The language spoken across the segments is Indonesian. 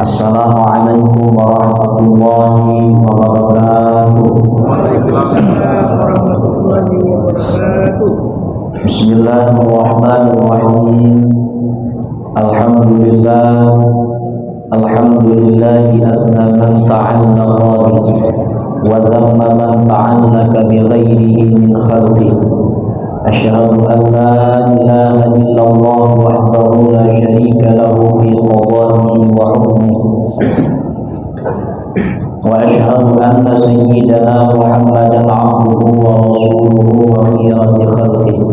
Assalamualaikum warahmatullahi wabarakatuh. Bismillahirrahmanirrahim. Alhamdulillahi asna man ta'allaqa bihi wa dhamma man ta'allaka bi ghairihi min khalqihi. Asyhadu an la ilaha illallah wahdahu la syarika lahu fi qada'ihi wa hukmihi. Wa asyhadu anna sayyidana Muhammadan 'abduhu wa rasuluhu wa khiyarati khalqihi.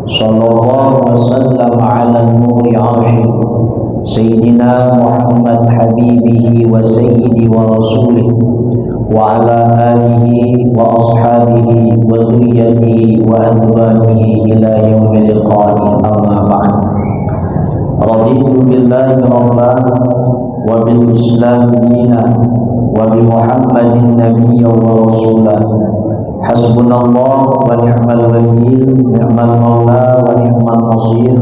Sallallahu wa sallam 'ala nuri 'arsyihi Sayyidina Muhammad habibihi wa sayyidi wa rasulihi wa ala alihi wa ashabihi wa dhurriyyatihi wa atba'ihi ila yaumil liqa'i, amma ba'd. Raditu billahi rabban wa bil islam dinan wa bi Muhammadin nabiyyan wa rasulan. Hasbunallah wa ni'mal wakil, ni'mal maula wa ni'mal nasir.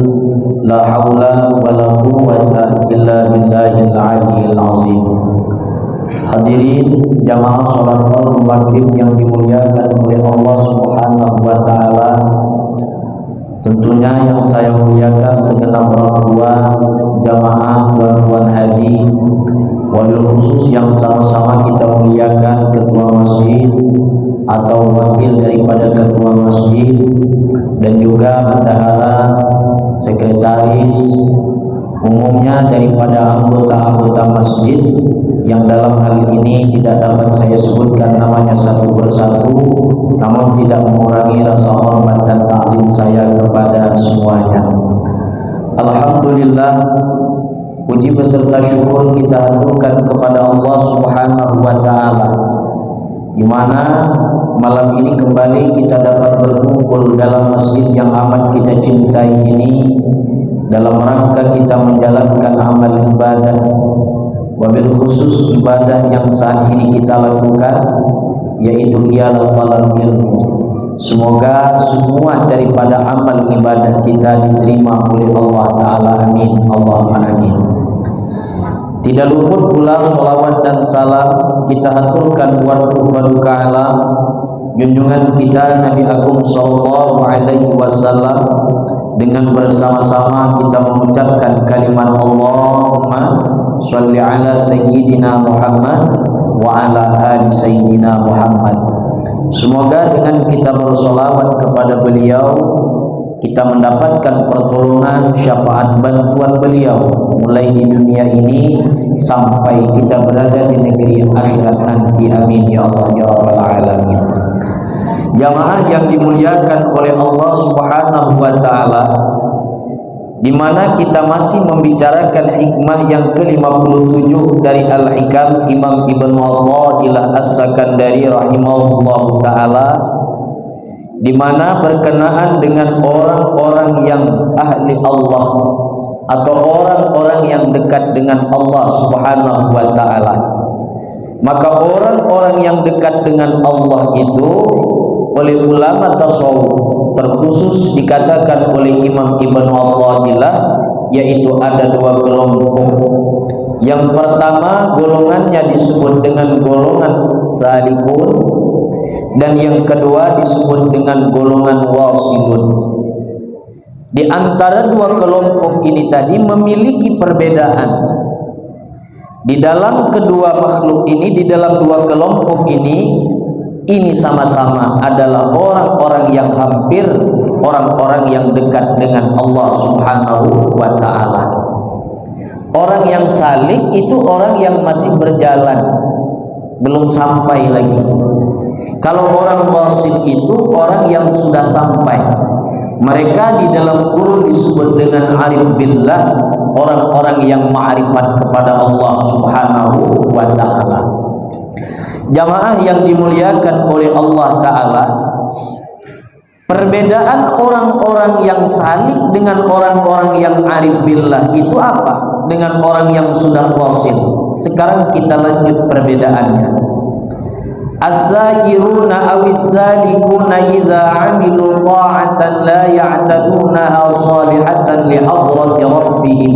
La haula wa la quwwata illa billahil aliyyil azim. Hadirin jamaah salat maghrib yang dimuliakan oleh Allah Subhanahu wa taala. Tentunya yang saya muliakan segenap orang tua, jamaah tuan-tuan haji, wabil khusus yang sama-sama kita muliakan ketua masjid atau wakil daripada ketua masjid, dan juga bendahara, sekretaris, umumnya daripada anggota-anggota masjid yang dalam hal ini tidak dapat saya sebutkan namanya satu persatu, namun tidak mengurangi rasa hormat dan takzim saya kepada semuanya. Alhamdulillah, puji beserta syukur kita haturkan kepada Allah Subhanahu wa taala, di mana malam ini kembali kita dapat berkumpul dalam masjid yang amat kita cintai ini dalam rangka kita menjalankan amal ibadah, wabil khusus ibadah yang saat ini kita lakukan, yaitu ialah talab ilmu. Semoga semua daripada amal ibadah kita diterima oleh Allah Ta'ala, amin, Allahumma amin. Tidak luput pula salawat dan salam kita haturkan buat Faduka Alam, junjungan kita Nabi Agung Sallallahu Alaihi Wasallam, dengan bersama-sama kita mengucapkan kalimat Allahumma sholli ala Sayyidina Muhammad wa ala ali Sayyidina Muhammad. Semoga dengan kita bersolawat kepada beliau, kita mendapatkan pertolongan, syafaat, bantuan beliau mulai di dunia ini sampai kita berada di negeri akhirat nanti, amin ya Allah ya rabbal alamin. Jamaah yang dimuliakan oleh Allah Subhanahu wa taala, di mana kita masih membicarakan hikmah yang ke-57 dari Al-Hikam Imam Ibnu Athaillah As-Sakandari rahimahullahu taala, di mana berkenaan dengan orang-orang yang ahli Allah atau orang-orang yang dekat dengan Allah Subhanahu wa taala. Maka orang-orang yang dekat dengan Allah itu oleh ulama tasawuf terkhusus dikatakan oleh Imam Ibnu Athaillah, yaitu ada dua kelompok. Yang pertama golongannya disebut dengan golongan salikun, dan yang kedua disebut dengan golongan wasilun. Di antara dua kelompok ini tadi memiliki perbedaan. Di dalam kedua makhluk ini, di dalam dua kelompok ini sama-sama adalah orang-orang yang hampir, orang-orang yang dekat dengan Allah Subhanahu wa ta'ala. Orang yang salik itu orang yang masih berjalan, belum sampai lagi. Kalau orang wasil itu orang yang sudah sampai. Mereka di dalam Quran disebut dengan arif billah, orang-orang yang ma'rifat kepada Allah Subhanahu wa ta'ala. Jamaah yang dimuliakan oleh Allah Ta'ala, perbedaan orang-orang yang salik dengan orang-orang yang arif billah itu apa? Dengan orang yang sudah wasil. Sekarang kita lanjut perbedaannya. As-sairuna awis-salikuna idza 'amilu ta'atan la ya'tadunaha salihatan li hadrati rabbihim.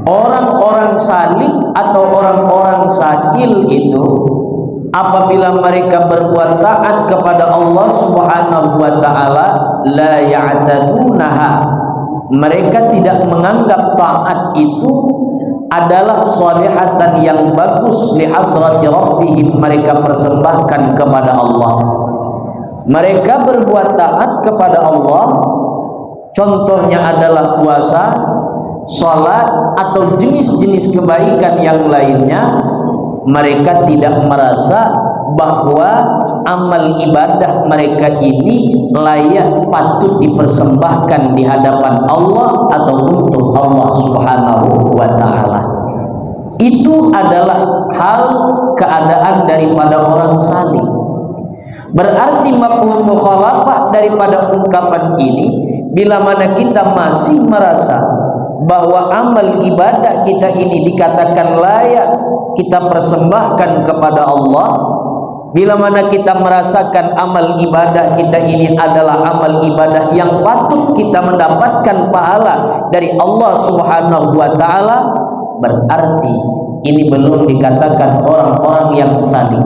Orang-orang salik atau orang-orang sakil itu apabila mereka berbuat taat kepada Allah Subhanahu wa taala, la ya'tadunaha, mereka tidak menganggap taat itu adalah salihatan yang bagus li hadrati rabbihim, mereka persembahkan kepada Allah. Mereka berbuat taat kepada Allah, contohnya adalah puasa, salat atau jenis-jenis kebaikan yang lainnya. Mereka tidak merasa bahwa amal ibadah mereka ini layak patut dipersembahkan di hadapan Allah atau untuk Allah Subhanahu wa taala. Itu adalah hal keadaan daripada orang salih. Berarti mafhum mukhalafah daripada ungkapan ini, bila mana kita masih merasa bahwa amal ibadah kita ini dikatakan layak kita persembahkan kepada Allah, bila mana kita merasakan amal ibadah kita ini adalah amal ibadah yang patut kita mendapatkan pahala dari Allah Subhanahu wa taala, berarti ini belum dikatakan orang-orang yang salih.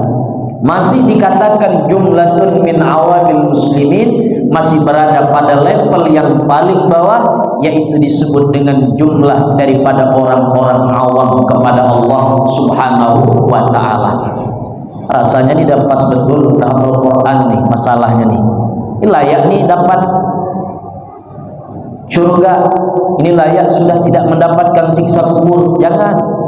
Masih dikatakan jumlatun min awamil muslimin, masih berada pada level yang paling bawah, yaitu disebut dengan jumlah daripada orang-orang awam kepada Allah Subhanahu wa taala. Rasanya ini dah pas betul dalam Al-Quran nih masalahnya nih. Ini layak nih dapat surga, ini layak sudah tidak mendapatkan siksa kubur. Jangan.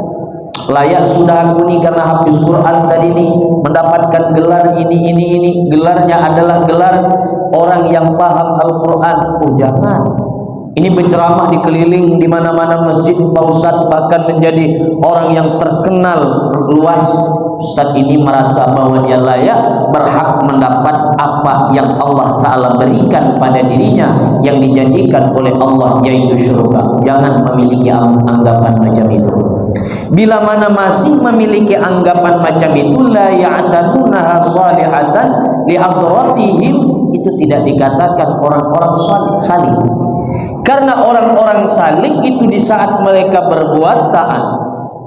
Layak sudah aku nih karena habis Quran tadi nih mendapatkan gelar ini. Gelarnya adalah gelar orang yang paham Al-Quran. Oh jangan. Ini berceramah dikeliling di mana-mana masjid, Pak Ustadz bahkan menjadi orang yang terkenal luas. Ustadz ini merasa bahwa dia layak, berhak mendapat apa yang Allah Ta'ala berikan pada dirinya yang dijanjikan oleh Allah, yaitu surga. Jangan memiliki anggapan macam itu. Bila mana masih memiliki anggapan macam itu, la ya'tadunaha salihatan li hadratihim, itu tidak dikatakan orang-orang salih. Karena orang-orang salih itu di saat mereka berbuat taat,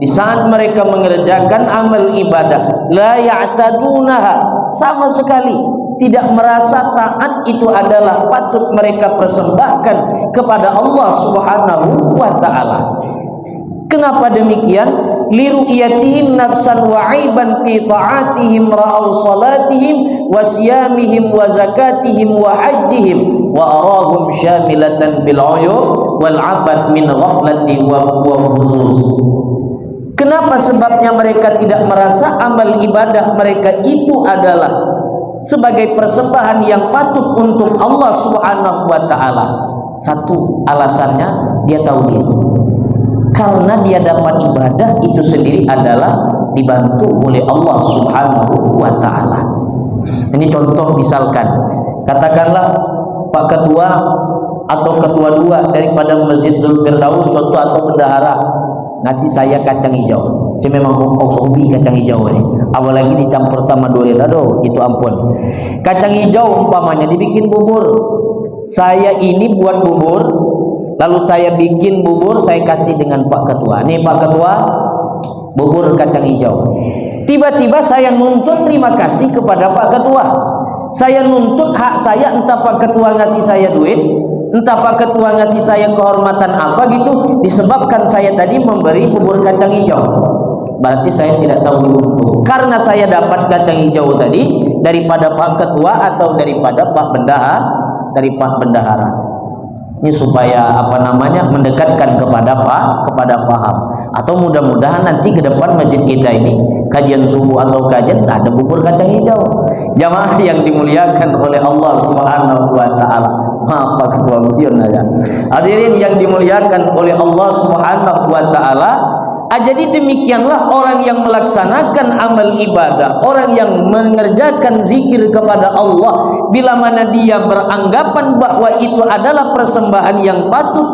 di saat mereka mengerjakan amal ibadah, la ya'tadunaha, sama sekali tidak merasa taat itu adalah patut mereka persembahkan kepada Allah Subhanahu wa taala. Kenapa demikian? Liru'yatihim nafsan wa aiban fi ta'atihim ra'au salatihim wa siyamihim wa zakatihim wa hajjihim wa arahum syamilatan bil uyub wal 'abad min ghaflati wa huzuz. Kenapa sebabnya mereka tidak merasa amal ibadah mereka itu adalah sebagai persembahan yang patut untuk Allah Subhanahu wa taala? Satu alasannya, dia tahu diri. Karena dia dapat ibadah itu sendiri adalah dibantu oleh Allah Subhanahu wa taala. Ini contoh, misalkan katakanlah Pak Ketua atau Ketua 2 daripada Masjidul Firdaus contoh atau bendahara ngasih saya kacang hijau. Saya memang hobi kacang hijau ini. Apalagi dicampur sama durian, aduh itu ampun. Kacang hijau umpamanya dibikin bubur. Saya ini buat bubur, lalu saya bikin bubur, saya kasih dengan Pak Ketua. Nih Pak Ketua, bubur kacang hijau. Tiba-tiba saya nuntut terima kasih kepada Pak Ketua. Saya nuntut hak saya, entah Pak Ketua ngasih saya duit, entah Pak Ketua ngasih saya kehormatan apa gitu, disebabkan saya tadi memberi bubur kacang hijau. Berarti saya tidak tahu diuntung. Karena saya dapat kacang hijau tadi daripada Pak Ketua atau daripada Pak Bendahara. Ini supaya mendekatkan kepada paham. Atau mudah-mudahan nanti ke depan masjid kita ini kajian subuh atau kajian ada bubur kacang hijau. Jamaah yang dimuliakan oleh Allah Subhanahu wa taala. Maaf Pak Ketua Budion aja. Hadirin yang dimuliakan oleh Allah Subhanahu wa taala. Jadi demikianlah orang yang melaksanakan amal ibadah, orang yang mengerjakan zikir kepada Allah, bila mana dia beranggapan bahwa itu adalah persembahan yang patut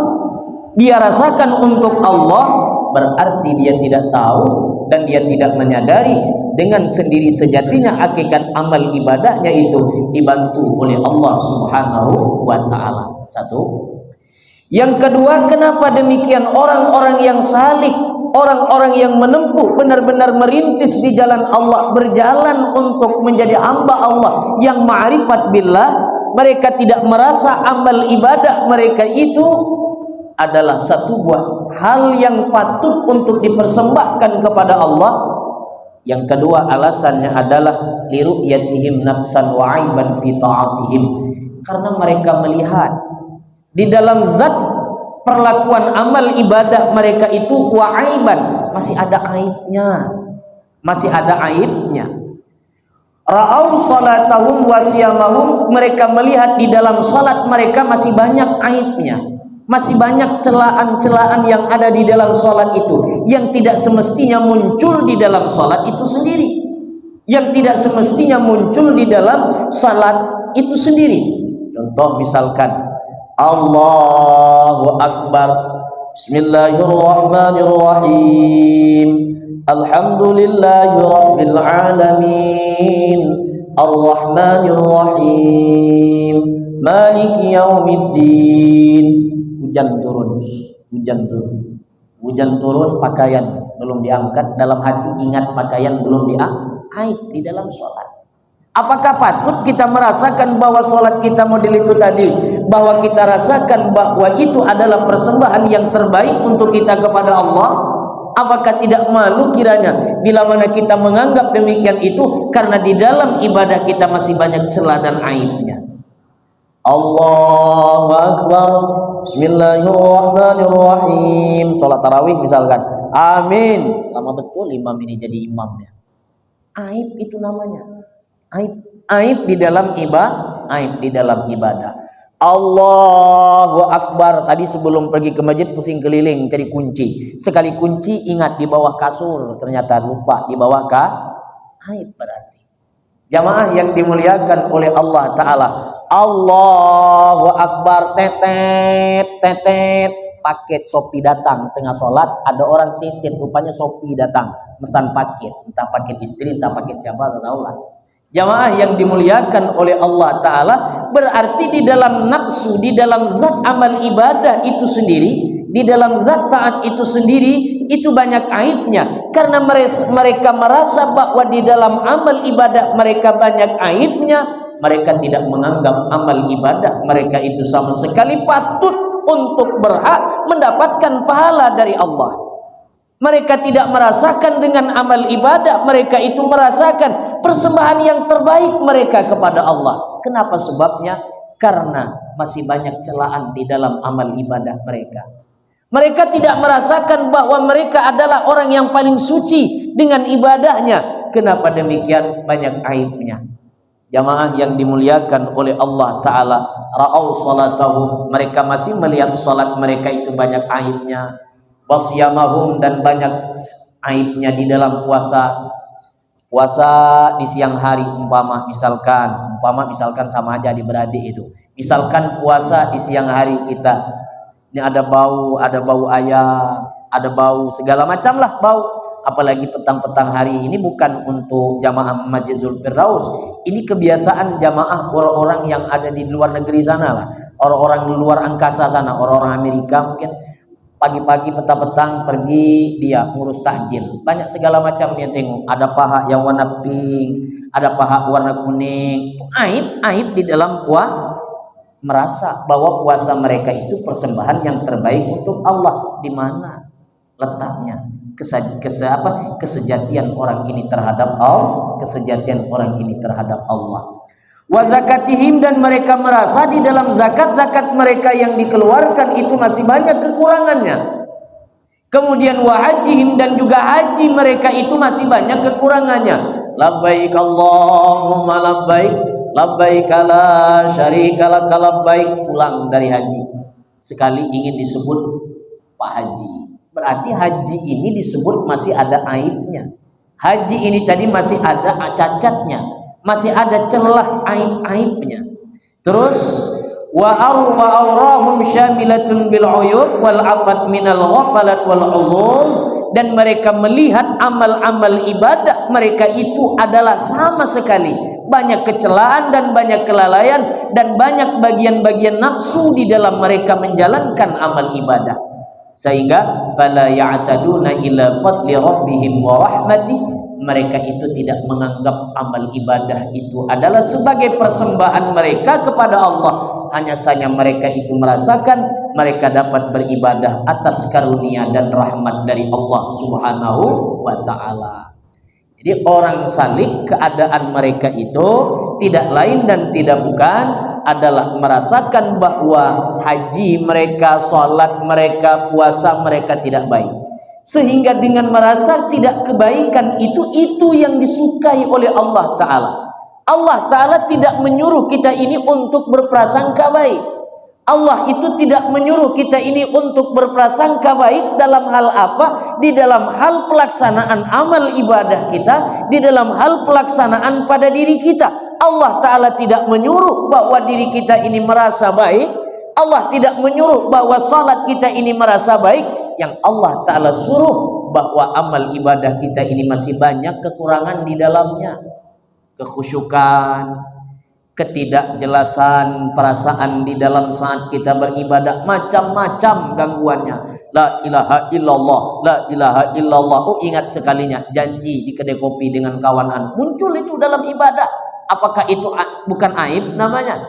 dia rasakan untuk Allah, berarti dia tidak tahu dan dia tidak menyadari dengan sendiri sejatinya hakikat amal ibadahnya itu dibantu oleh Allah Subhanahu wa taala. Satu. Yang kedua, kenapa demikian? Orang-orang yang salik, orang-orang yang menempuh, benar-benar merintis di jalan Allah, berjalan untuk menjadi hamba Allah yang ma'rifat billah, mereka tidak merasa amal ibadah mereka itu adalah satu buah hal yang patut untuk dipersembahkan kepada Allah. Yang kedua alasannya adalah liru'yatihim nafsan wa aiban fi ta'atihim, karena mereka melihat di dalam zat perlakuan amal ibadah mereka itu wa'aiban, masih ada aibnya, masih ada aibnya. Ra'au salatahum wa siyamahum, mereka melihat di dalam salat mereka masih banyak aibnya, masih banyak celaan-celaan yang ada di dalam salat itu, yang tidak semestinya muncul di dalam salat itu sendiri, yang tidak semestinya muncul di dalam salat itu sendiri. Contoh misalkan Allahu Akbar, Bismillahirrahmanirrahim, Alhamdulillahi Rabbil Alamin, Ar-Rahmanirrahim, Maliki Yaumiddin. Hujan turun, hujan turun, hujan turun, pakaian belum diangkat, dalam hati ingat pakaian belum diangkat, aib di dalam sholat. Apakah patut kita merasakan bahwa sholat kita model itu tadi, bahwa kita rasakan bahwa itu adalah persembahan yang terbaik untuk kita kepada Allah? Apakah tidak malu kiranya bila mana kita menganggap demikian itu, karena di dalam ibadah kita masih banyak celah dan aibnya. Allahu Akbar, Bismillahirrahmanirrahim. Sholat tarawih misalkan, amin, lama betul imam ini jadi imamnya. Aib itu namanya. Aib di dalam ibadah, aib di dalam ibadah. Allahu Akbar, tadi sebelum pergi ke masjid pusing keliling cari kunci, sekali kunci ingat di bawah kasur, ternyata lupa di bawah aib. Berarti jamaah yang dimuliakan oleh Allah Ta'ala, Allahu Akbar, tetet tetet, paket Shopee datang tengah sholat, ada orang titip, rupanya Shopee datang mesan paket, entah paket istri, entah paket siapa, tahu lah. Jamaah yang dimuliakan oleh Allah Ta'ala, berarti di dalam nafsu, di dalam zat amal ibadah itu sendiri, di dalam zat taat itu sendiri, itu banyak aibnya. Karena mereka merasa bahwa di dalam amal ibadah mereka banyak aibnya, mereka tidak menganggap amal ibadah mereka itu sama sekali patut untuk berhak mendapatkan pahala dari Allah. Mereka tidak merasakan dengan amal ibadah mereka itu merasakan persembahan yang terbaik mereka kepada Allah. Kenapa sebabnya? Karena masih banyak celaan di dalam amal ibadah mereka. Mereka tidak merasakan bahwa mereka adalah orang yang paling suci dengan ibadahnya. Kenapa demikian? Banyak aibnya. Jamaah yang dimuliakan oleh Allah Ta'ala, ra'au salatahum, mereka masih melihat salat mereka itu banyak aibnya. Wasyamahum, dan banyak aibnya di dalam puasa. Puasa di siang hari umpama misalkan sama aja adik-beradik itu. Misalkan puasa di siang hari kita, ini ada bau ayam, ada bau segala macam lah bau. Apalagi petang-petang hari ini, bukan untuk jamaah Masjid Zulfirdaus, ini kebiasaan jamaah orang-orang yang ada di luar negeri sana lah, orang-orang di luar angkasa sana, orang-orang Amerika mungkin. Pagi-pagi petang-petang pergi dia ngurus takjil, banyak segala macam dia tengok, ada paha yang warna pink, ada paha warna kuning. Aib di dalam merasa bahwa puasa mereka itu persembahan yang terbaik untuk Allah. Di mana letaknya kesejatian orang ini terhadap Allah, kesejatian orang ini terhadap Allah. Wa zakatihim, dan mereka merasa di dalam zakat mereka yang dikeluarkan itu masih banyak kekurangannya. Kemudian wa hajihim, dan juga haji mereka itu masih banyak kekurangannya. Labbaik Allahumma labbaik, labbaik la syarika lak labbaik, pulang dari haji sekali ingin disebut Pak Haji, berarti haji ini disebut masih ada aibnya. Haji ini tadi masih ada cacatnya, masih ada celah aib-aibnya. Terus wa awrahum syamilatun bil uyub wal afat minal ghafalat wal uzuz, dan mereka melihat amal-amal ibadah mereka itu adalah sama sekali banyak kecelaan dan banyak kelalaian dan banyak bagian-bagian nafsu di dalam mereka menjalankan amal ibadah, sehingga fala ya'taduna ila fadli rabbihim wa rahmati, mereka itu tidak menganggap amal ibadah itu adalah sebagai persembahan mereka kepada Allah. Hanya saja mereka itu merasakan mereka dapat beribadah atas karunia dan rahmat dari Allah Subhanahu wa ta'ala. Jadi orang salih, keadaan mereka itu tidak lain dan tidak bukan adalah merasakan bahwa haji mereka, sholat mereka, puasa mereka tidak baik, sehingga dengan merasa tidak kebaikan itu yang disukai oleh Allah Ta'ala. Allah Ta'ala tidak menyuruh kita ini untuk berprasangka baik. Allah itu tidak menyuruh kita ini untuk berprasangka baik dalam hal apa? Di dalam hal pelaksanaan amal ibadah kita, di dalam hal pelaksanaan pada diri kita. Allah Ta'ala tidak menyuruh bahwa diri kita ini merasa baik. Allah tidak menyuruh bahwa salat kita ini merasa baik. Yang Allah Ta'ala suruh bahwa amal ibadah kita ini masih banyak kekurangan di dalamnya. Kekhusyukan, ketidakjelasan perasaan di dalam saat kita beribadah, macam-macam gangguannya. La ilaha illallah, la ilaha illallah. Oh, ingat sekalinya janji di kedai kopi dengan kawanan, muncul itu dalam ibadah. Apakah itu bukan aib namanya?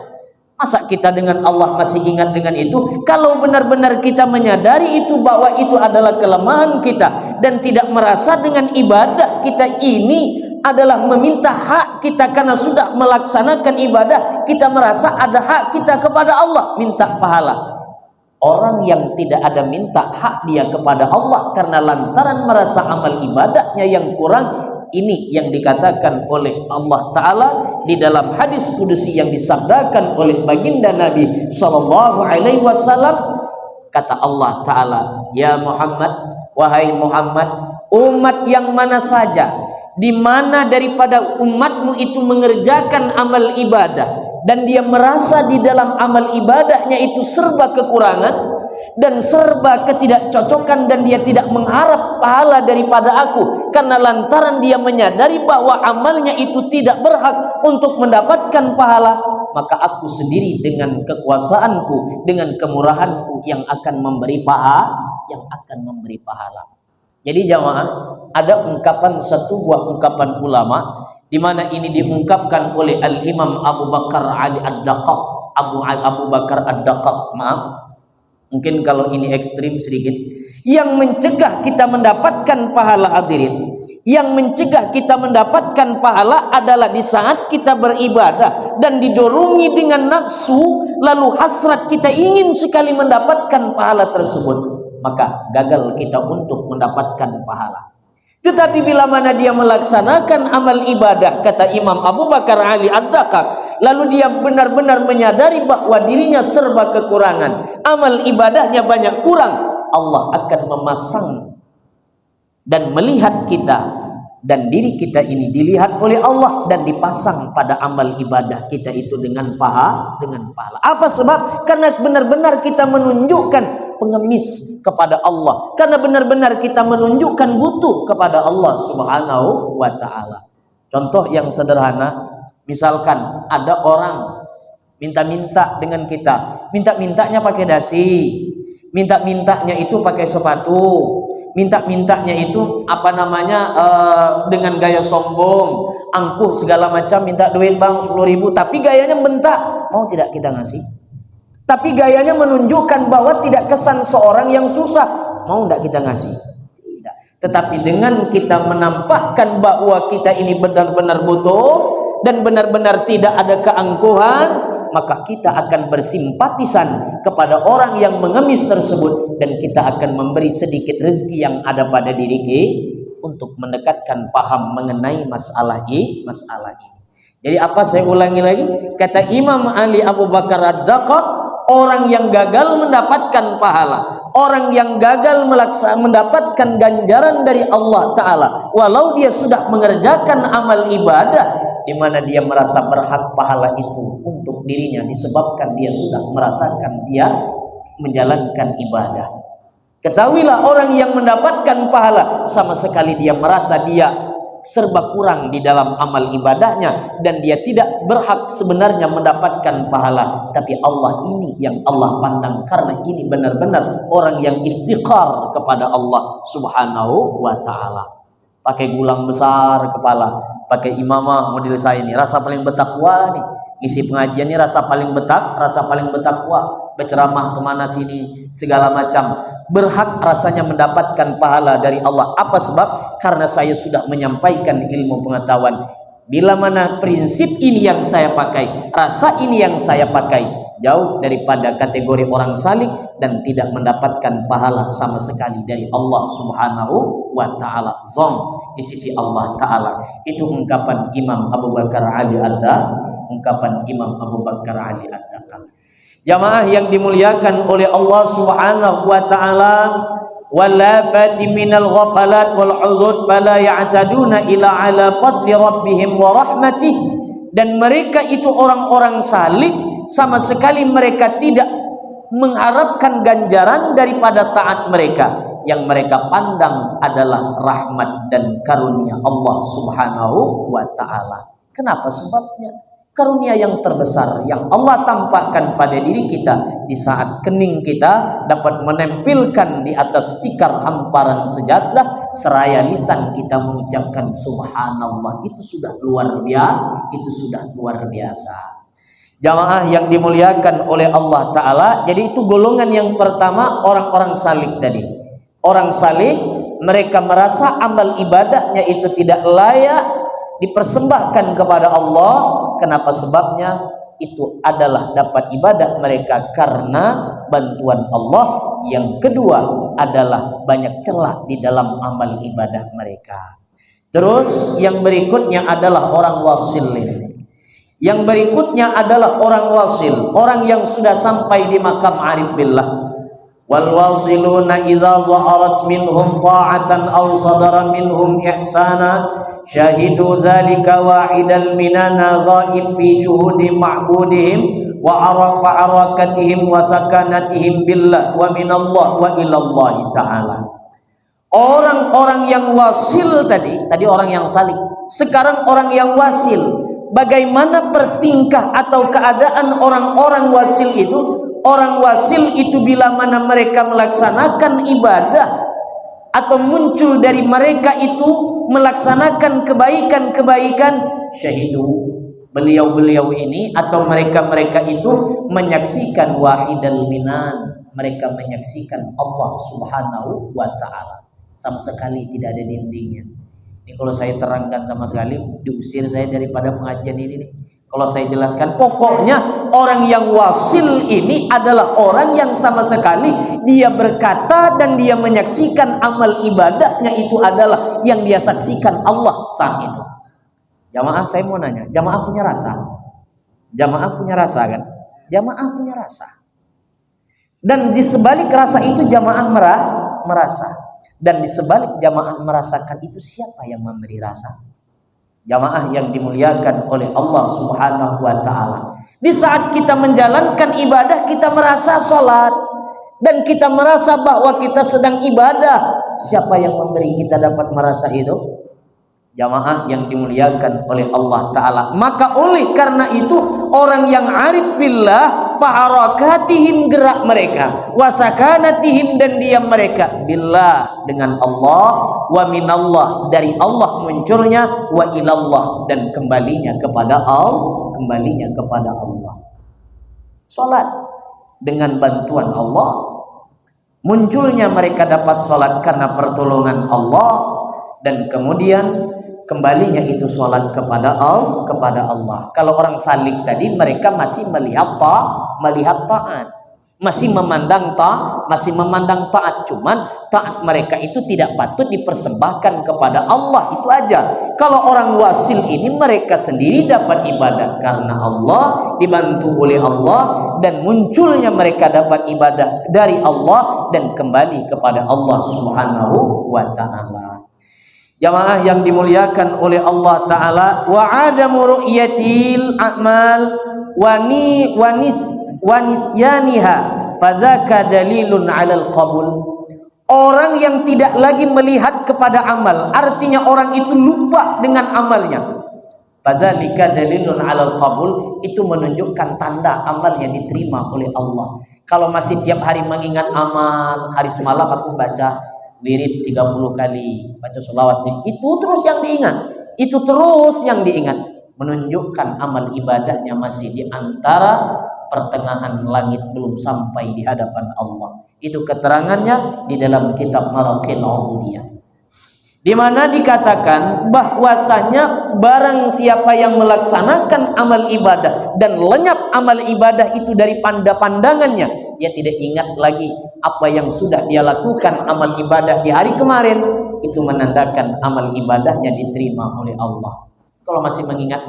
Masa kita dengan Allah masih ingat dengan itu? Kalau benar-benar kita menyadari itu bahwa itu adalah kelemahan kita dan tidak merasa dengan ibadah kita ini adalah meminta hak kita karena sudah melaksanakan ibadah, kita merasa ada hak kita kepada Allah, minta pahala. Orang yang tidak ada minta hak dia kepada Allah karena lantaran merasa amal ibadahnya yang kurang, ini yang dikatakan oleh Allah Ta'ala di dalam hadis kudusi yang disabdakan oleh baginda Nabi Sallallahu Alaihi Wasallam. Kata Allah Ta'ala, ya Muhammad, wahai Muhammad, umat yang mana saja di mana daripada umatmu itu mengerjakan amal ibadah dan dia merasa di dalam amal ibadahnya itu serba kekurangan dan serba ketidakcocokan dan dia tidak mengharap pahala daripada aku karena lantaran dia menyadari bahwa amalnya itu tidak berhak untuk mendapatkan pahala, maka aku sendiri dengan kekuasaanku, dengan kemurahanku yang akan memberi pahala. Jadi jamaah, ada ungkapan, satu buah ungkapan ulama di mana ini diungkapkan oleh Al-Imam Abu Bakar Ali Ad-Daqaq, Abu Bakar Ad-Daqaq, maaf, mungkin kalau ini ekstrim sedikit, yang mencegah kita mendapatkan pahala, hadirin, yang mencegah kita mendapatkan pahala adalah di saat kita beribadah dan didorongi dengan nafsu, lalu hasrat kita ingin sekali mendapatkan pahala tersebut, maka gagal kita untuk mendapatkan pahala. Tetapi bila mana dia melaksanakan amal ibadah, kata Imam Abu Bakar Ali Ad-Daqaq, lalu dia benar-benar menyadari bahwa dirinya serba kekurangan, amal ibadahnya banyak kurang, Allah akan memasang dan melihat kita, dan diri kita ini dilihat oleh Allah dan dipasang pada amal ibadah kita itu dengan pahala. Apa sebab? Karena benar-benar kita menunjukkan pengemis kepada Allah, karena benar-benar kita menunjukkan butuh kepada Allah Subhanahu wa ta'ala. Contoh yang sederhana, misalkan ada orang minta-minta dengan kita, minta-mintanya pakai dasi, minta-mintanya itu pakai sepatu, minta-mintanya itu dengan gaya sombong, angkuh segala macam, minta duit bang 10.000, tapi gayanya bentak, mau tidak kita ngasih? Tapi gayanya menunjukkan bahwa tidak kesan seorang yang susah, mau tidak kita ngasih? Tidak. Tetapi dengan kita menampakkan bahwa kita ini benar-benar butuh dan benar-benar tidak ada keangkuhan, maka kita akan bersimpatisan kepada orang yang mengemis tersebut dan kita akan memberi sedikit rezeki yang ada pada diri kita untuk mendekatkan paham mengenai masalah ini. Jadi apa, saya ulangi lagi, kata Imam Ali Abu Bakar Ad-Daqaq, orang yang gagal mendapatkan pahala, orang yang gagal mendapatkan ganjaran dari Allah Ta'ala, walau dia sudah mengerjakan amal ibadah di mana dia merasa berhak pahala itu untuk dirinya disebabkan dia sudah merasakan dia menjalankan ibadah. Ketahuilah, orang yang mendapatkan pahala sama sekali dia merasa dia serba kurang di dalam amal ibadahnya, dan dia tidak berhak sebenarnya mendapatkan pahala. Tapi Allah ini yang Allah pandang, karena ini benar-benar orang yang iftiqar kepada Allah Subhanahu wa ta'ala. Pakai gulang besar kepala, pakai imamah model saya ini, rasa paling bertakwa nih, isi pengajian ini rasa paling bertakwa, berceramah kemana sini segala macam, berhak rasanya mendapatkan pahala dari Allah. Apa sebab? Karena saya sudah menyampaikan ilmu pengetahuan. Bila mana prinsip ini yang saya pakai, rasa ini yang saya pakai, jauh daripada kategori orang salik dan tidak mendapatkan pahala sama sekali dari Allah Subhanahu wa ta'ala. Zom di sisi Allah ta'ala. Itu ungkapan Imam Abu Bakar Ali Adda, ungkapan Imam Abu Bakar Ali Adda. Jamaah yang dimuliakan oleh Allah Subhanahu wa ta'ala, wallafati minal ghafalat wal uzud fala ya'taduna ila ala fadli rabbihim wa rahmatih. Dan mereka itu orang-orang salik, sama sekali mereka tidak mengharapkan ganjaran daripada taat mereka. Yang mereka pandang adalah rahmat dan karunia Allah Subhanahu wa ta'ala. Kenapa sebabnya? Karunia yang terbesar yang Allah tampakkan pada diri kita di saat kening kita dapat menempelkan di atas tikar hamparan sejadah, seraya lisan kita mengucapkan subhanallah. Itu sudah luar biasa. Jamaah yang dimuliakan oleh Allah ta'ala. Jadi itu golongan yang pertama, orang-orang salik tadi. Orang salik, mereka merasa amal ibadahnya itu tidak layak dipersembahkan kepada Allah. Kenapa sebabnya? Itu adalah dapat ibadah mereka karena bantuan Allah. Yang kedua adalah banyak celah di dalam amal ibadah mereka. Terus yang berikutnya adalah orang wasil ini. Yang berikutnya adalah orang wasil, orang yang sudah sampai di makam arif billah. Wal wasiluna idza dhaharat minhum ta'atan aw sadara minhum ihsana syahidu dzalika wa'idal minana ghaib fi syuhudi ma'budihim wa arafa arakatihim wa sakanatihim billah wa minallah wa ilallahi ta'ala. Orang-orang yang wasil tadi orang yang salik, sekarang orang yang wasil. Bagaimana bertingkah atau keadaan orang-orang wasil itu? Orang wasil itu bila mana mereka melaksanakan ibadah atau muncul dari mereka itu melaksanakan kebaikan-kebaikan, syahidu, beliau-beliau ini atau mereka-mereka itu menyaksikan wahidal minan, mereka menyaksikan Allah Subhanahu wa ta'ala. Sama sekali tidak ada dindingnya. Ini kalau saya terangkan sama sekali diusir saya daripada pengajian ini nih. Kalau saya jelaskan, pokoknya orang yang wasil ini adalah orang yang sama sekali dia berkata dan dia menyaksikan amal ibadahnya itu adalah yang dia saksikan Allah saat itu. Jamaah, saya mau nanya, jamaah punya rasa? Jamaah punya rasa kan? Jamaah punya rasa. Dan di sebalik rasa itu jamaah merasa. Dan di sebalik jamaah merasakan itu siapa yang memberi rasa? Jamaah yang dimuliakan oleh Allah Subhanahu wa ta'ala. Di saat kita menjalankan ibadah, kita merasa sholat dan kita merasa bahwa kita sedang ibadah. Siapa yang memberi kita dapat merasa itu? Jamaah yang dimuliakan oleh Allah ta'ala. Maka oleh karena itu orang yang arif billah, paharakatihim gerak mereka, wasakanatihim dan diam mereka, billah dengan Allah, wa minallah dari Allah munculnya, wa ilallah dan kembalinya kepada Allah. Salat dengan bantuan Allah, munculnya mereka dapat salat karena pertolongan Allah, dan kemudian kembalinya itu sholat kepada Allah. Kalau orang salik tadi mereka masih melihat taat, masih memandang taat, cuman taat mereka itu tidak patut dipersembahkan kepada Allah, itu aja. Kalau orang wasil ini mereka sendiri dapat ibadah karena Allah, dibantu oleh Allah, dan munculnya mereka dapat ibadah dari Allah dan kembali kepada Allah Subhanahu wa ta'ala. Jamaah yang dimuliakan oleh Allah ta'ala, wa adamu ru'yatil a'mal wa nisyaniha fadzaka dalilun 'alal qabul. Orang yang tidak lagi melihat kepada amal, artinya orang itu lupa dengan amalnya. Fadzalika dalilun 'alal qabul, itu menunjukkan tanda amalnya diterima oleh Allah. Kalau masih tiap hari mengingat amal, hari semalam aku baca wirid 30 kali, baca sholawat, itu terus yang diingat. Itu terus yang diingat, menunjukkan amal ibadahnya masih di antara pertengahan langit, belum sampai di hadapan Allah. Itu keterangannya di dalam kitab Maraqil Ubudiyah, di mana dikatakan bahwasanya barang siapa yang melaksanakan amal ibadah dan lenyap amal ibadah itu dari pandangannya, dia tidak ingat lagi apa yang sudah dia lakukan amal ibadah di hari kemarin, itu menandakan amal ibadahnya diterima oleh Allah. Kalau masih mengingat,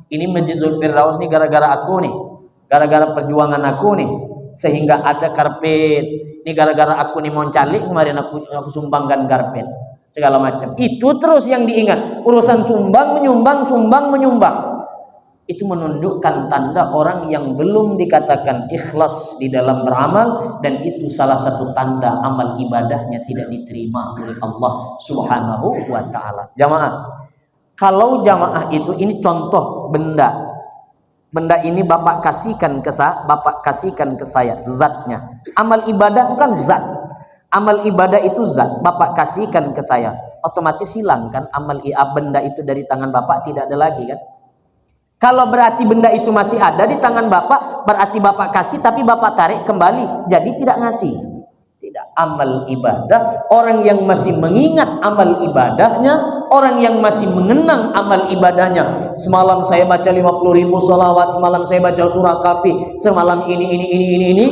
ini Masjidul Firdaus nih gara-gara aku nih, gara-gara perjuangan aku nih, sehingga ada karpet. Ini gara-gara aku nih mau calik kemarin aku sumbangkan karpet, segala macam. Itu terus yang diingat. Urusan sumbang menyumbang. Itu menunjukkan tanda orang yang belum dikatakan ikhlas di dalam beramal, dan itu salah satu tanda amal ibadahnya tidak diterima oleh Allah Subhanahu wa taala. Jamaah, kalau jamaah itu, ini contoh benda ini Bapak kasihkan ke saya zatnya. Amal ibadah bukan zat. Amal ibadah itu zat. Bapak kasihkan ke saya, otomatis hilang kan benda itu dari tangan Bapak, tidak ada lagi kan. Kalau berarti benda itu masih ada di tangan Bapak, berarti Bapak kasih tapi Bapak tarik kembali, jadi tidak ngasih. Tidak. Amal ibadah, orang yang masih mengingat amal ibadahnya, orang yang masih mengenang amal ibadahnya. Semalam saya baca 50.000 sholawat, semalam saya baca surah Kahfi, semalam ini.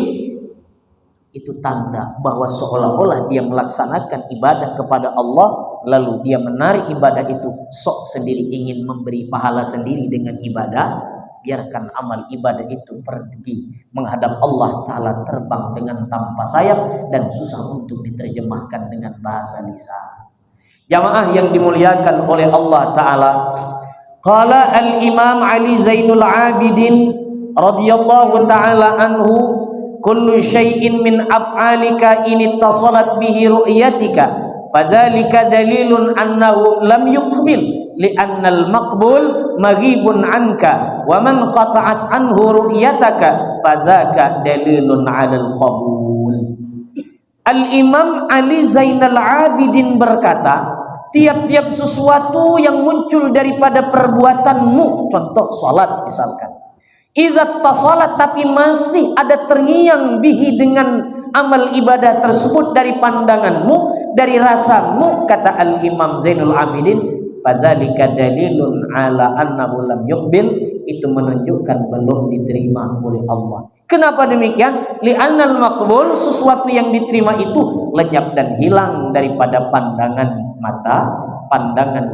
Itu tanda bahwa seolah-olah dia melaksanakan ibadah kepada Allah, lalu dia menarik ibadah itu, sok sendiri ingin memberi pahala sendiri dengan ibadah. Biarkan amal ibadah itu pergi menghadap Allah Ta'ala, terbang dengan tanpa sayap dan susah untuk diterjemahkan dengan bahasa lisan. Jamaah yang dimuliakan oleh Allah Ta'ala, qala al-Imam Ali Zainul Abidin radhiyallahu ta'ala anhu, kullu syai'in min af'alika in ittasalat bihi ru'yatika fadzalika dalilun annahu lam yuqbil li'annal maqbul maghibun anka wa man qata'at anhu ru'yataka fadzaka dalilun 'alal qabul. Al-Imam Ali Zainal Abidin berkata, tiap-tiap sesuatu yang muncul daripada perbuatanmu, contoh salat misalkan, izat tasalat, tapi masih ada terngiang bihi dengan amal ibadah tersebut dari pandanganmu, dari rasamu, kata Al-Imam Zainul Abidin, fadzalika dalilun ala annahu lam yuqbil, itu menunjukkan belum diterima oleh Allah. Kenapa demikian? Li'annal maqbul, sesuatu yang diterima itu lenyap dan hilang daripada pandangan mata, pandangan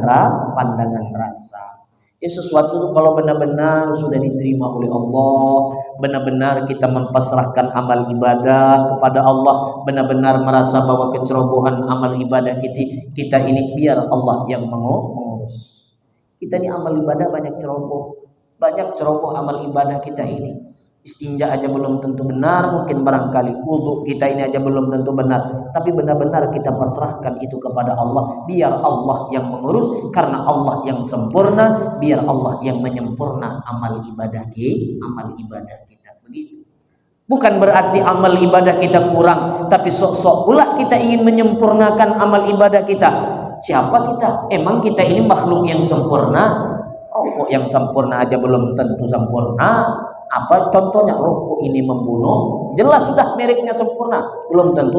rasa. Sesuatu itu kalau benar-benar sudah diterima oleh Allah, benar-benar kita mempasrahkan amal ibadah kepada Allah, benar-benar merasa bahwa kecerobohan amal ibadah kita ini biar Allah yang mengurus. Kita ini amal ibadah banyak ceroboh amal ibadah kita ini. Istinja aja belum tentu benar, mungkin barangkali wudu kita ini aja belum tentu benar, tapi benar-benar kita pasrahkan itu kepada Allah, biar Allah yang mengurus, karena Allah yang sempurna, biar Allah yang menyempurna amal ibadah kita. Begitu. Bukan berarti amal ibadah kita kurang, tapi sok-sok pula kita ingin menyempurnakan amal ibadah kita. Siapa kita? Emang kita ini makhluk yang sempurna? Rokok yang sempurna aja belum tentu sempurna. Apa contohnya? Rokok ini membunuh, jelas sudah mereknya sempurna, belum tentu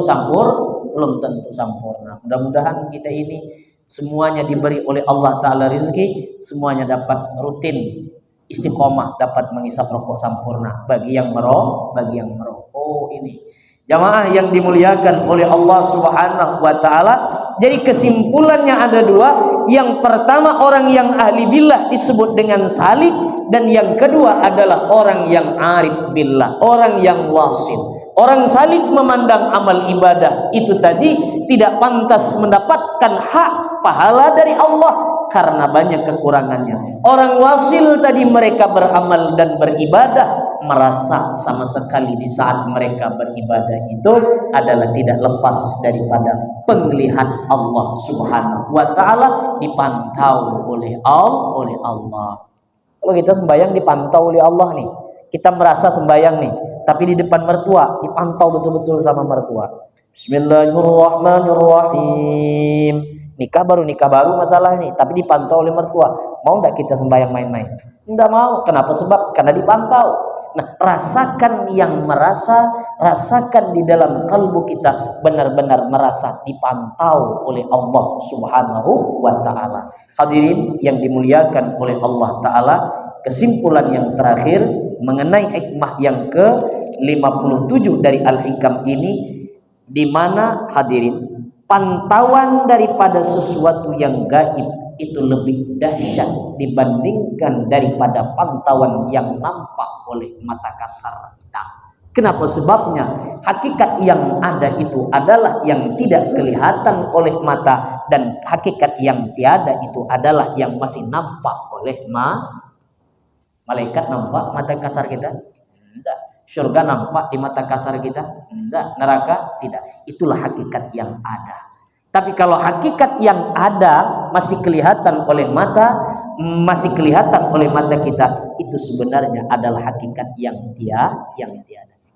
sempurna. Mudah-mudahan kita ini semuanya diberi oleh Allah Ta'ala rezeki, semuanya dapat rutin istiqomah, dapat menghisap rokok sempurna bagi yang merokok ini. Jamaah yang dimuliakan oleh Allah Subhanahu wa Ta'ala, jadi kesimpulannya ada dua. Yang pertama, orang yang ahli billah disebut dengan salik, dan yang kedua adalah orang yang arif billah, orang yang wasil. Orang salik memandang amal ibadah itu tadi tidak pantas mendapatkan hak pahala dari Allah karena banyak kekurangannya. Orang wasil tadi mereka beramal dan beribadah merasa sama sekali di saat mereka beribadah itu adalah tidak lepas daripada penglihatan Allah Subhanahu wa taala, dipantau oleh Allah. Kalau kita sembahyang dipantau oleh Allah nih. Kita merasa sembahyang nih, tapi di depan mertua dipantau betul-betul sama mertua. Bismillahirrahmanirrahim. Nikah baru masalah ini, tapi dipantau oleh mertua. Mau enggak kita sembahyang main-main? Enggak mau. Kenapa? Sebab karena dipantau. Nah, rasakan yang merasa, rasakan di dalam kalbu kita benar-benar merasa dipantau oleh Allah Subhanahu wa taala. Hadirin yang dimuliakan oleh Allah taala, kesimpulan yang terakhir mengenai hikmah yang ke-57 dari Al-Hikam ini, di mana hadirin, pantauan daripada sesuatu yang gaib itu lebih dahsyat dibandingkan daripada pantauan yang nampak oleh mata kasar kita. Kenapa? Sebabnya hakikat yang ada itu adalah yang tidak kelihatan oleh mata, dan hakikat yang tiada itu adalah yang masih nampak oleh malaikat. Nampak mata kasar kita? Enggak. Surga nampak di mata kasar kita? Enggak. Neraka? Tidak. Itulah hakikat yang ada. Tapi kalau hakikat yang ada masih kelihatan oleh mata, kita, itu sebenarnya adalah hakikat yang tiada.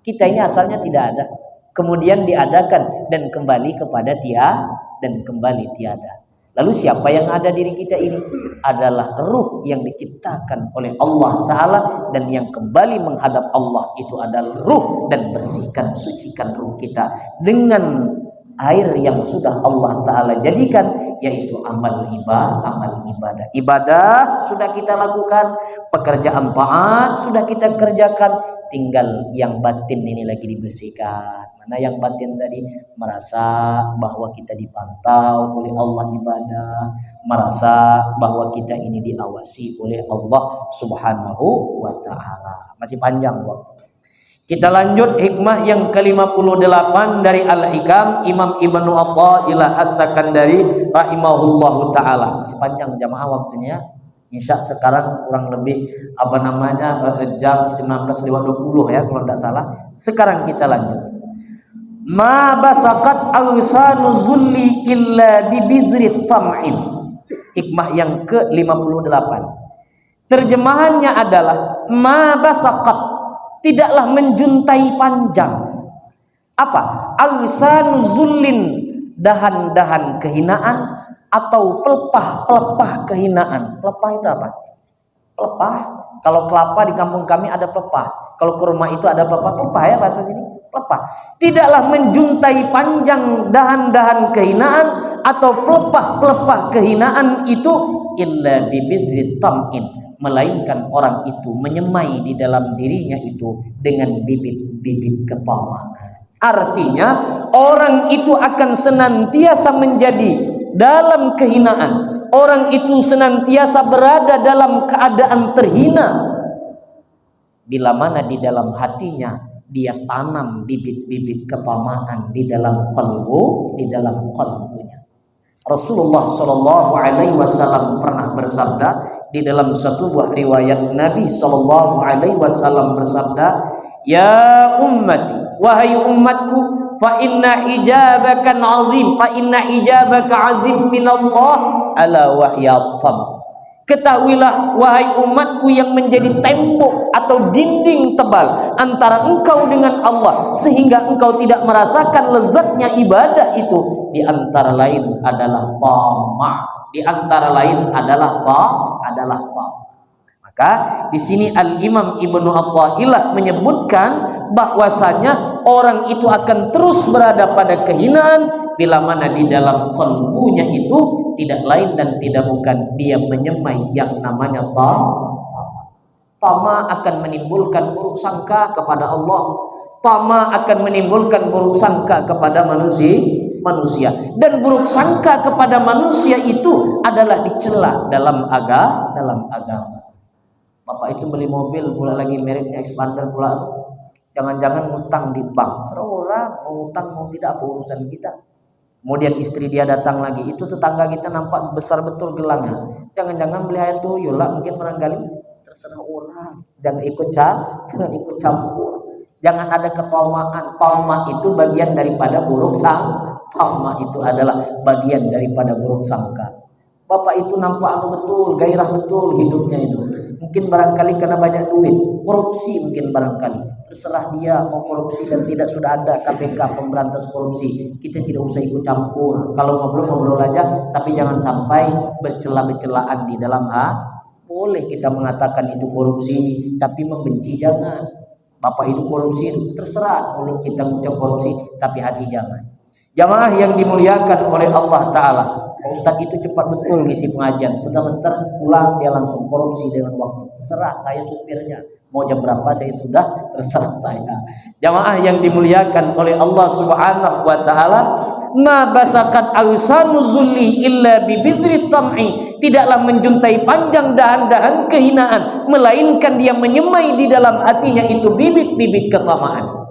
Kita ini asalnya tidak ada, kemudian diadakan dan kembali kepada tiada. Lalu siapa yang ada diri kita ini? Adalah ruh yang diciptakan oleh Allah Ta'ala, dan yang kembali menghadap Allah itu adalah ruh, dan bersihkan, sucikan ruh kita dengan air yang sudah Allah Ta'ala jadikan, yaitu amal ibadah. Ibadah sudah kita lakukan, pekerjaan taat sudah kita kerjakan, tinggal yang batin ini lagi dibersihkan. Mana yang batin tadi? Merasa bahwa kita dipantau oleh Allah ibadah, merasa bahwa kita ini diawasi oleh Allah Subhanahu wa taala. Masih panjang waktu. Kita lanjut hikmah yang ke-58 dari Al-Hikam Imam Ibnu Athaillah As-Sakandari rahimahullahu taala. Masih panjang jamaah waktunya. Insya sekarang kurang lebih jam 19.20 ya kalau tidak salah. Sekarang kita lanjut. Ma basaqat awsanu zulli illa bibizri tam'in. Hikmah yang ke-58. Terjemahannya adalah ma basaqat, tidaklah menjuntai panjang. Apa? Awsanu zullin, dahan-dahan kehinaan atau pelepah kehinaan. Pelepah itu apa? Pelepah. Kalau kelapa di kampung kami ada pelepah. Kalau kurma itu ada pelepah. Pelepah ya bahasa sini. Pelepah. Tidaklah menjuntai panjang dahan-dahan kehinaan atau pelepah kehinaan itu illa bibidri tam'in, melainkan orang itu menyemai di dalam dirinya itu dengan bibit-bibit ketamaan. Artinya orang itu akan senantiasa menjadi dalam kehinaan, orang itu senantiasa berada dalam keadaan terhina, bila mana di dalam hatinya dia tanam bibit-bibit ketamaan di dalam kalbunya. Rasulullah Shallallahu Alaihi Wasallam pernah bersabda di dalam satu buah riwayat, Nabi Shallallahu Alaihi Wasallam bersabda, ya ummati, wahai umatku, fa inna ijabaka azim minallah ala wahyatam. Ketahuilah wahai umatku yang menjadi tembok atau dinding tebal antara engkau dengan Allah, sehingga engkau tidak merasakan lezatnya ibadah itu, di antara lain adalah tamak. Maka di sini Al-Imam Ibnu Athaillah menyebutkan bahwasanya orang itu akan terus berada pada kehinaan bila mana di dalam kalbunya itu tidak lain dan tidak bukan dia menyemai yang namanya tamak akan menimbulkan buruk sangka kepada Allah. Tamak akan menimbulkan buruk sangka kepada manusia, dan buruk sangka kepada manusia itu adalah dicela dalam agama. Bapak itu beli mobil pula lagi mereknya Expander pula, jangan-jangan ngutang di bank. Serah orang mau ngutang mau tidak, apa urusan kita. Kemudian istri dia datang lagi, itu tetangga kita nampak besar betul gelangnya, jangan-jangan beli air tuyul lah, mungkin barangkali. Terserah orang, jangan ikut ikut campur. Jangan ada ketomaan. Toma itu bagian daripada buruk sangka. Toma itu adalah bagian daripada buruk sangka. Bapak itu nampak betul, gairah betul hidupnya itu. Mungkin barangkali karena banyak duit, korupsi mungkin barangkali. Terserah dia mau korupsi dan tidak, sudah ada KPK pemberantas korupsi. Kita tidak usah ikut campur. Kalau ngobrol-ngobrol aja, tapi jangan sampai bercela-celaan di dalam Boleh kita mengatakan itu korupsi, tapi membenci jangan. Bapak itu korupsi, terserah mulut kita mengucap korupsi, tapi hati jangan. Jamaah yang dimuliakan oleh Allah Ta'ala, Ustaz itu cepat betul ngisi pengajian, sebentar pulang dia langsung korupsi dengan waktu. Terserah, saya supirnya, mau jam berapa saya sudah, terserah saya. Jamaah yang dimuliakan oleh Allah Subhanahu wa Ta'ala, ma basakat awsanu zulli illa bibidri tam'i, tidaklah menjuntai panjang dahan-dahan kehinaan, melainkan dia menyemai di dalam hatinya itu bibit-bibit ketamaan.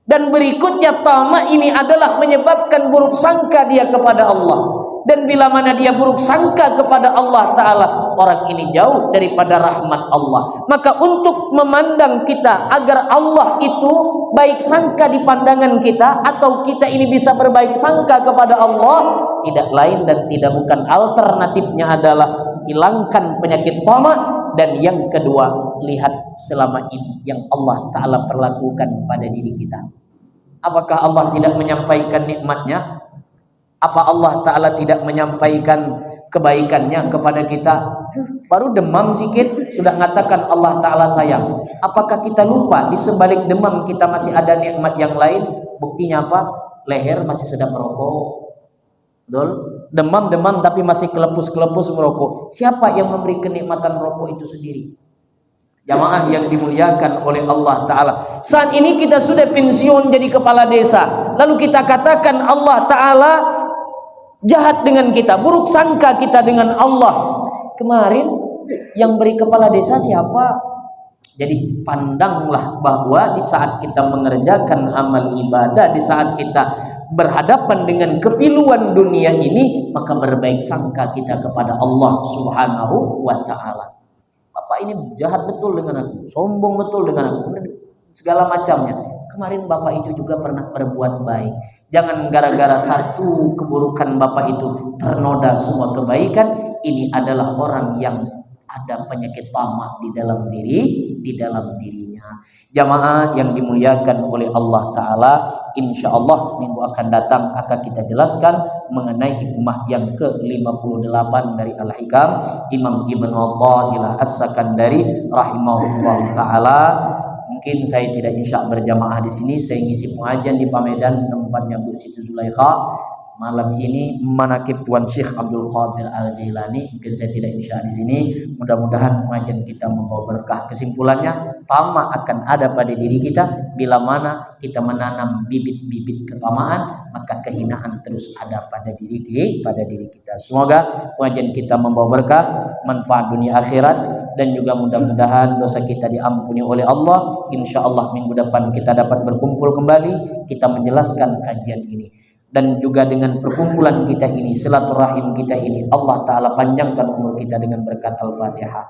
Dan berikutnya, tamak ini adalah menyebabkan buruk sangka dia kepada Allah. Dan bila mana dia buruk sangka kepada Allah Ta'ala, orang ini jauh daripada rahmat Allah. Maka untuk memandang kita agar Allah itu baik sangka di pandangan kita, atau kita ini bisa berbaik sangka kepada Allah, tidak lain dan tidak bukan, alternatifnya adalah hilangkan penyakit tamak. Dan yang kedua, lihat selama ini yang Allah Ta'ala perlakukan pada diri kita. Apakah Allah tidak menyampaikan nikmatnya? Apa Allah Ta'ala tidak menyampaikan kebaikannya kepada kita? Baru demam sikit sudah mengatakan Allah Ta'ala sayang. Apakah kita lupa di sebalik demam kita masih ada nikmat yang lain? Buktinya apa? Leher masih sedang merokok. Betul? Demam-demam tapi masih kelepus-kelepus merokok. Siapa yang memberi kenikmatan rokok itu sendiri? Jamaah yang dimuliakan oleh Allah Ta'ala, saat ini kita sudah pensiun jadi kepala desa, lalu kita katakan Allah Ta'ala jahat dengan kita, buruk sangka kita dengan Allah. Kemarin yang beri kepala desa siapa? Jadi pandanglah bahwa di saat kita mengerjakan amal ibadah, di saat kita berhadapan dengan kepiluan dunia ini, maka berbaik sangka kita kepada Allah Subhanahu wa Ta'ala. Bapak ini jahat betul dengan aku, sombong betul dengan aku, segala macamnya. Kemarin Bapak itu juga pernah berbuat baik. Jangan gara-gara satu keburukan Bapak itu ternoda semua kebaikan. Ini adalah orang yang ada penyakit tamak di dalam dirinya. Jamaah yang dimuliakan oleh Allah Ta'ala, insya Allah minggu akan datang akan kita jelaskan mengenai hikmah yang ke-58 dari Al-Hikam Imam Ibn Athaillah As-Sakandari rahimahullah Ta'ala. Mungkin saya tidak insya berjamaah di sini, saya ngisi pengajian di Pamedan tempatnya Bu Siti Zulaikha. Malam ini manakib Tuan Syekh Abdul Qadir Al-Jilani. Mungkin saya tidak insya di sini. Mudah-mudahan pengajian kita membawa berkah. Kesimpulannya, tamak akan ada pada diri kita. Bila mana kita menanam bibit-bibit ketamaan, maka kehinaan terus ada pada diri kita. Semoga pengajian kita membawa berkah, manfaat dunia akhirat, dan juga mudah-mudahan dosa kita diampuni oleh Allah. Insya Allah minggu depan kita dapat berkumpul kembali, kita menjelaskan kajian ini. Dan juga dengan perkumpulan kita ini, silaturahim kita ini, Allah Ta'ala panjangkan umur kita dengan berkat Al-Fatihah.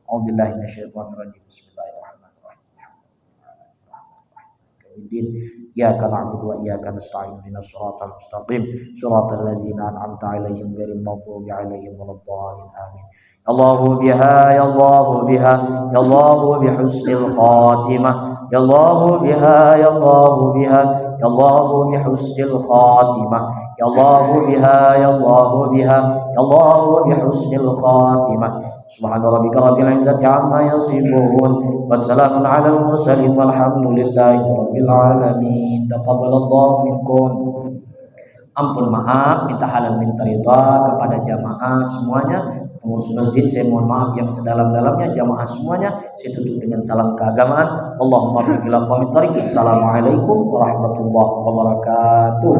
A'udzubillahi minasyaitonirrajim. Bismillahirrahmanirrahim. Iyyaka na'budu wa iyyaka nasta'in. Ihdinas siratal mustaqim. Shiratal ladzina an'amta 'alaihim ghairil maghdubi 'alaihim waladdallin. Amin. Allahu biha ya Allahu biha ya Allahu bihusnil khatimah ya Allahu biha ya Allahu biha ya Allahu bihusnil khatimah ya Allahu biha ya Allahu biha ya Allahu bihusnil khatimah. Subhana rabbika rabbil izzati amma yasifun wa salamun 'alal mursalin walhamdulillahi rabbil alamin. Taqabbalallahu minkum. Ampun maaf, minta halal minta ridha kepada jamaah semuanya. Pengurus masjid saya mohon maaf yang sedalam-dalamnya, jamaah semuanya saya tutup dengan salam keagamaan. Allahumma barik lana wa min tariq. Assalamualaikum warahmatullahi wabarakatuh.